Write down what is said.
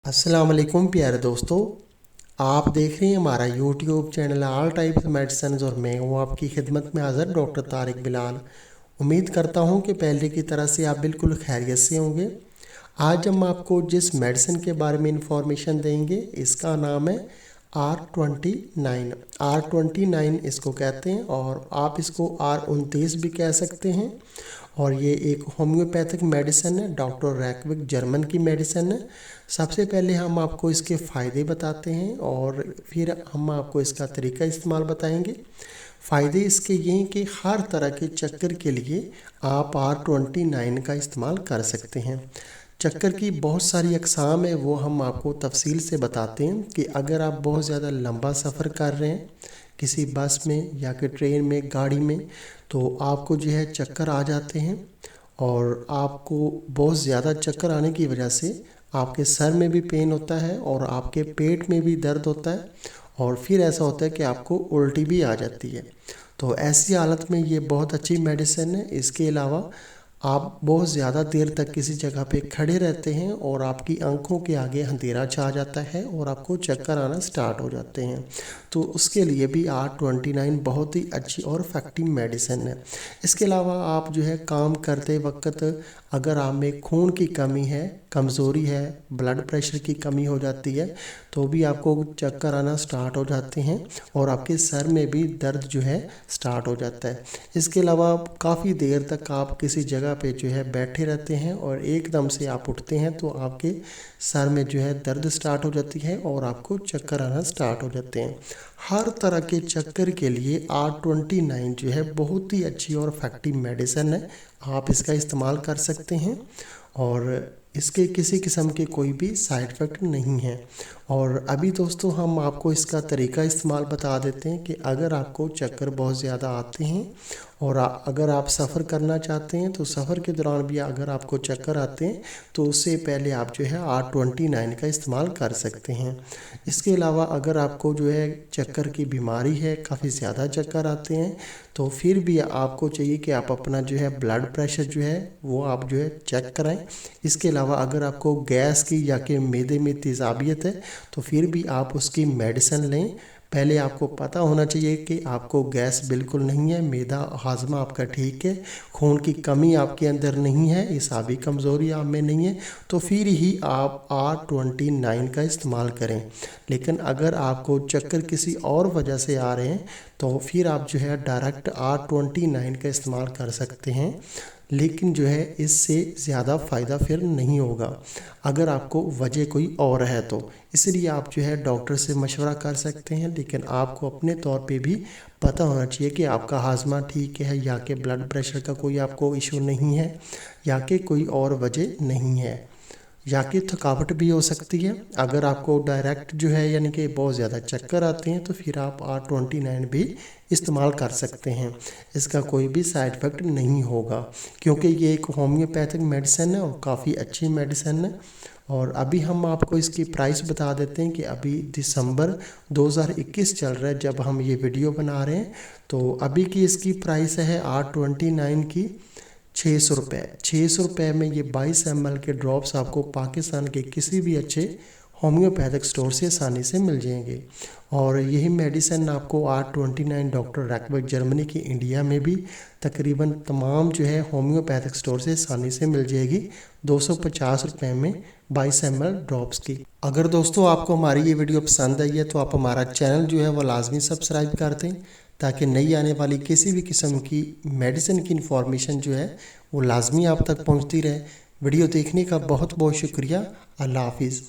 अस्सलाम वालेकुम प्यारे दोस्तों। आप देख रहे हैं हमारा YouTube channel all types medicine और मैं हूँ आपकी खिदमत में हाज़िर डॉक्टर तारिक बिलाल। उम्मीद करता हूँ कि पहले की तरह से आप बिल्कुल खैरियत से होंगे। आज हम आपको जिस मेडिसिन के बारे में इंफॉर्मेशन देंगे इसका नाम है R29। R29 इसको कहते हैं और आप इसको R29 भी कह सकते हैं। और ये एक होम्योपैथिक मेडिसिन है, डॉक्टर रैकविक जर्मन की मेडिसिन है। सबसे पहले हम आपको इसके फ़ायदे बताते हैं और फिर हम आपको इसका तरीका इस्तेमाल बताएंगे। फ़ायदे इसके ये हैं कि हर तरह के चक्कर के लिए आप R29 का इस्तेमाल कर सकते हैं। चक्कर की बहुत सारी अक़साम है, वो हम आपको तफसील से बताते हैं कि अगर आप बहुत ज़्यादा लंबा सफ़र कर रहे हैं किसी बस में या कि ट्रेन में, गाड़ी में, तो आपको जो है चक्कर आ जाते हैं और आपको बहुत ज़्यादा चक्कर आने की वजह से आपके सर में भी पेन होता है और आपके पेट में भी दर्द होता है और फिर ऐसा होता है कि आपको उल्टी भी आ जाती है। तो ऐसी हालत में ये बहुत अच्छी मेडिसिन है। इसके अलावा आप बहुत ज़्यादा देर तक किसी जगह पे खड़े रहते हैं और आपकी आंखों के आगे अंधेरा छा जाता है और आपको चक्कर आना स्टार्ट हो जाते हैं, तो उसके लिए भी R29 बहुत ही अच्छी और इफेक्टिव मेडिसिन है। इसके अलावा आप जो है काम करते वक्त अगर आप में खून की कमी है, कमज़ोरी है, ब्लड प्रेशर की कमी हो जाती है, तो भी आपको चक्कर आना स्टार्ट हो जाते हैं और आपके सर में भी दर्द जो है स्टार्ट हो जाता है। इसके अलावा काफ़ी देर तक आप किसी जगह पे जो है बैठे रहते हैं और एकदम से आप उठते हैं तो आपके सर में जो है दर्द स्टार्ट हो जाती है और आपको चक्कर आना स्टार्ट हो जाते हैं। हर तरह के चक्कर के लिए R29 जो है बहुत ही अच्छी और इफेक्टिव मेडिसिन है। आप इसका इस्तेमाल कर सकते हैं और इसके किसी किस्म के कोई भी साइड इफ़ेक्ट नहीं है। और अभी दोस्तों हम आपको इसका तरीका इस्तेमाल बता देते हैं कि अगर आपको चक्कर बहुत ज़्यादा आते हैं और अगर आप सफ़र करना चाहते हैं तो सफ़र के दौरान भी अगर आपको चक्कर आते हैं तो उससे पहले आप जो है R29 का इस्तेमाल कर सकते हैं। इसके अलावा अगर आपको जो है चक्कर की बीमारी है, काफ़ी ज़्यादा चक्कर आते हैं, तो फिर भी आपको चाहिए कि आप अपना जो है ब्लड प्रेशर जो है वो आप जो है चेक कराएं। इसके अलावा अगर आपको गैस की या कि मैदे में तेज़ाबियत है तो फिर भी आप उसकी मेडिसिन लें। पहले आपको पता होना चाहिए कि आपको गैस बिल्कुल नहीं है, मैदा हाजमा आपका ठीक है, खून की कमी आपके अंदर नहीं है, इसाबी कमज़ोरी आप में नहीं है, तो फिर ही आप R29 का इस्तेमाल करें। लेकिन अगर आपको चक्कर किसी और वजह से आ रहे हैं तो फिर आप जो है डायरेक्ट R29 का इस्तेमाल कर सकते हैं, लेकिन जो है इससे ज़्यादा फ़ायदा फिर नहीं होगा अगर आपको वजह कोई और है तो। इसलिए आप जो है डॉक्टर से मशवरा कर सकते हैं, लेकिन आपको अपने तौर पे भी पता होना चाहिए कि आपका हाजमा ठीक है या कि ब्लड प्रेशर का कोई आपको इशू नहीं है या कि कोई और वजह नहीं है या कि थकावट भी हो सकती है। अगर आपको डायरेक्ट जो है यानी कि बहुत ज़्यादा चक्कर आते हैं तो फिर आप R29 भी इस्तेमाल कर सकते हैं। इसका कोई भी साइड इफ़ेक्ट नहीं होगा क्योंकि ये एक होम्योपैथिक मेडिसिन है और काफ़ी अच्छी मेडिसिन है। और अभी हम आपको इसकी प्राइस बता देते हैं कि अभी दिसंबर 2021 चल रहा है जब हम ये वीडियो बना रहे हैं, तो अभी की इसकी प्राइस है R29 की 600 रुपये। 600 रुपये में ये 22 ml के ड्रॉप्स आपको पाकिस्तान के किसी भी अच्छे होम्योपैथिक स्टोर से आसानी से मिल जाएंगे। और यही मेडिसिन आपको R29 डॉक्टर रैकविक जर्मनी की इंडिया में भी तकरीबन तमाम जो है होम्योपैथिक स्टोर से आसानी से मिल जाएगी 250 रुपये में 22 ml ड्रॉप्स की। अगर दोस्तों आपको हमारी ये वीडियो पसंद आई है तो आप हमारा चैनल जो है वो लाजमी सब्सक्राइब कर दें ताकि नई आने वाली किसी भी किस्म की मेडिसिन की इन्फॉर्मेशन जो है वो लाजमी आप तक पहुंचती रहे। वीडियो देखने का बहुत बहुत शुक्रिया। अल्लाह हाफिज़।